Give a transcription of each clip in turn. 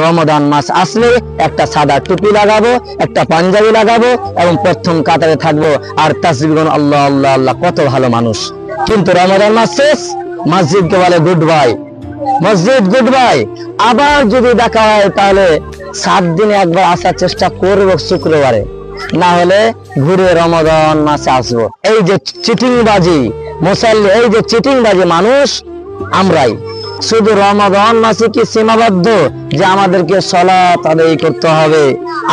রমাদান মাস আসলে একটা সাদা টুপি লাগাবো, একটা পাঞ্জাবি লাগাবো এবং প্রথম কাতারে থাকবো আর তাসবিহ গুন আল্লাহ আল্লাহ আল্লাহ। কত ভালো মানুষ। কিন্তু রমাদান মাস শেষ, মসজিদকে বলে গুড বাই, মসজিদ গুড বাই। আবার যদি দেখা হয় তাহলে 7 দিনে একবার আসার চেষ্টা করবো শুক্রবারে, না হলে ঘুরে রমাদান মাসে আসবো। এই যে চিটিংবাজি মুসাল্লি, এই যে চিটিংবাজি মানুষ আমরাই। শুধু রমাদান মাসে কি সীমাবদ্ধ যে আমাদেরকে সালাত আদায় করতে হবে,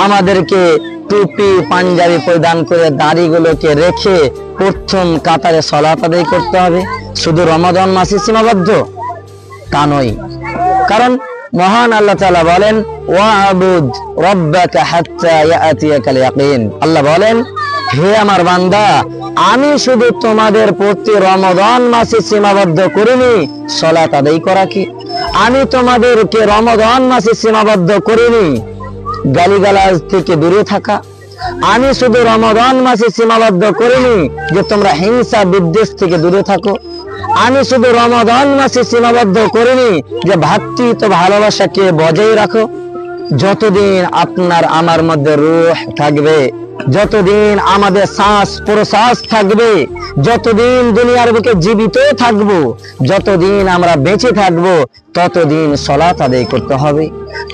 আমাদেরকে টুপি পাঞ্জাবি পরিধান করে দাড়িগুলোকে রেখে প্রথম কাতারে সালাত আদায় করতে হবে? শুধু রমাদান মাসে সীমাবদ্ধ? তা নয়। কারণ মহান আল্লাহ তাআলা বলেন ওয়া'বুদ রাব্বাকা হাত্তা ইয়াতিয়াকাল ইয়াকিন। আল্লাহ বলেন, হে আমার বান্দা, আমি শুধু তোমাদের প্রতি রমাদান মাসে সীমাবদ্ধ করিনি সালাত আদায় করা কি, আমি তোমাদেরকে রমাদান মাসে সীমাবদ্ধ করিনি গালিগালাজ থেকে দূরে থাকা, আমি শুধু রমাদান মাসে সীমাবদ্ধ করিনি যে তোমরা হিংসা বিদ্বেষ থেকে দূরে থাকো, আমি শুধু রমাদান মাসে সীমাবদ্ধ করিনি যে ভ্রাতৃত্ব ভালোবাসাকে বজায় রাখো। যতদিন আপনার আমার মধ্যে রূহ থাকবে, যতদিন আমাদের শ্বাস প্রশ্বাস থাকবে, যতদিন দুনিয়ার বুকে জীবিত থাকবো, যতদিন আমরা বেঁচে থাকবো, ততদিন সালাত আদায় করতে হবে,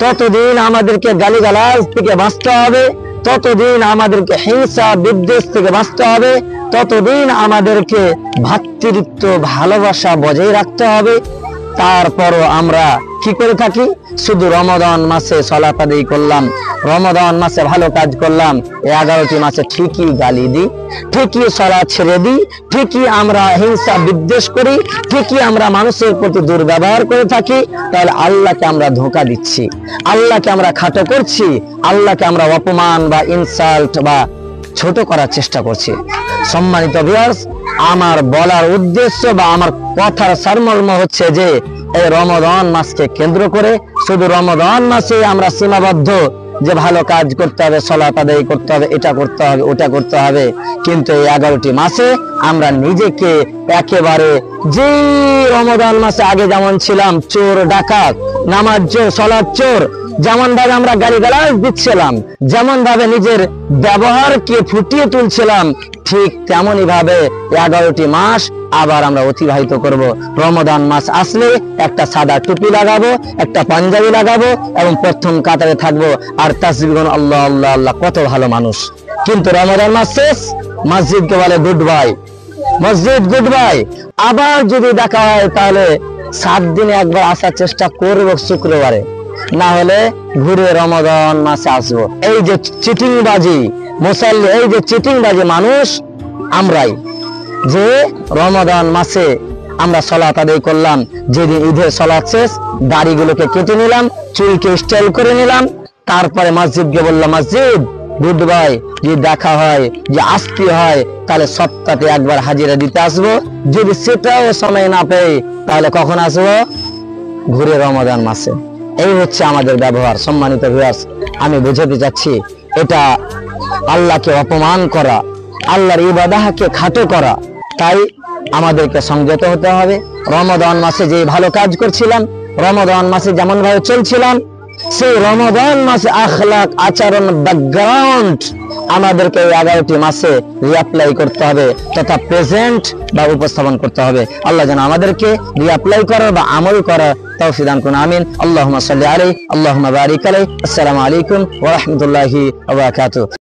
ততদিন আমাদেরকে গালিগালাজ থেকে বাঁচতে হবে, ততদিন আমাদেরকে হিংসা বিদ্বেষ থেকে বাঁচতে হবে, ততদিন আমাদেরকে ভ্রাতৃত্ব ভালোবাসা বজায় রাখতে হবে। তারপরও আমরা কি করে থাকি? শুধু রমাদান মাসে সালাত আদায় করলাম, রমাদান মাসে ভালো কাজ করলাম, 11টি মাসে ঠিকই গালি দিই, ঠিকই সালাত ছেড়ে দিই, ঠিকই আমরা হিংসা বিদ্বেষ করি, ঠিকই আমরা মানুষের প্রতি দুর্ব্যবহার করে থাকি। তাহলে আল্লাহকে আমরা ধোঁকা দিচ্ছি, আল্লাহকে আমরা খাটো করছি, আল্লাহকে আমরা অপমান বা ইনসাল্ট বা ছোট করার চেষ্টা করছি। সম্মানিত ভিউয়ার্স, আমার বলার উদ্দেশ্য বা আমার কথার সারমর্ম হচ্ছে যে এই রমাদান মাসকে কেন্দ্র করে শুধু রমাদান মাসে আমরা সীমাবদ্ধ যে ভালো কাজ করতে হবে, সালাত আদায় করতে হবে, এটা করতে হবে, ওটা করতে হবে। কিন্তু এই 11টি মাসে আমরা নিজেকে একেবারে যে রমাদান মাসে আগে যেমন ছিলাম চোর ডাকাত নামাজ চোর সালাত চোর, যেমন ভাবে আমরা গালিগালাজ দিচ্ছিলাম, যেমন ভাবে নিজের ব্যবহারকে ফুটিয়ে তুলছিলাম, ঠিক তেমনই ভাবে 11টি মাস আবার আমরা অতিবাহিত করব। রমাদান মাস আসলে একটা সাদা টুপি লাগাবো, একটা পাঞ্জাবি লাগাবো এবং প্রথম কাতারে থাকবো আর তাসবিহ গুন আল্লাহ আল্লাহ আল্লাহ। কত ভালো মানুষ। কিন্তু রমাদান মাস শেষ, মসজিদকে বলে গুড বাই, মসজিদ গুড বাই। আবার যদি দেখা হয় তাহলে 7 দিনে একবার আসার চেষ্টা করব শুক্রবারে, না হলে ঘুরে রমাদান মাসে আসবো। এই যে চিটিংবাজি মুসাল্লি, এই যে চিটিংবাজি মানুষ আমরাই। যে রমাদান মাসে আমরা সালাত আদায় করলাম, যেদিন ঈদের সালাত শেষ দাড়িগুলোকে কেটে নিলাম, চুলকে স্টাইল করে নিলাম, তারপরে মসজিদকে বললাম মসজিদ গুড বাই। যদি দেখা হয় যে আসতে হয় তাহলে সপ্তাহে একবার হাজিরা দিতে আসবো, যদি সেটাও সময় না পেয়ে তাহলে কখন আসবো? ঘুরে রমাদান মাসে। এই হচ্ছে আমাদের ব্যবহার। সম্মানিত ভিউয়ার্স, আমি বুঝাতে চাচ্ছি এটা আল্লাহকে অপমান করা, আল্লাহর ইবাদতকে খাটো করা। তাই আমাদেরকে সংযত হতে হবে। রমাদান মাসে যে ভালো কাজ করছিলাম, রমাদান মাসে যেমন ভাবে চলছিলাম, সেই রমাদান মাসে আখলাক আচরণ ব্যাকগ্রাউন্ড আমাদেরকে 11টি মাসে রিঅ্যাপ্লাই করতে হবে তথা প্রেজেন্ট বা উপস্থাপন করতে হবে। আল্লাহ যেন আমাদেরকে রিঅ্যাপ্লাই করার বা আমল করার তৌফিক দান করুন। আমিন। আল্লাহুম্মা সাল্লি আলাইহি, আল্লাহুম্মা বারিক আলাইহি। আসসালামু আলাইকুম ওয়া রাহমাতুল্লাহি ওয়া বারাকাতুহু।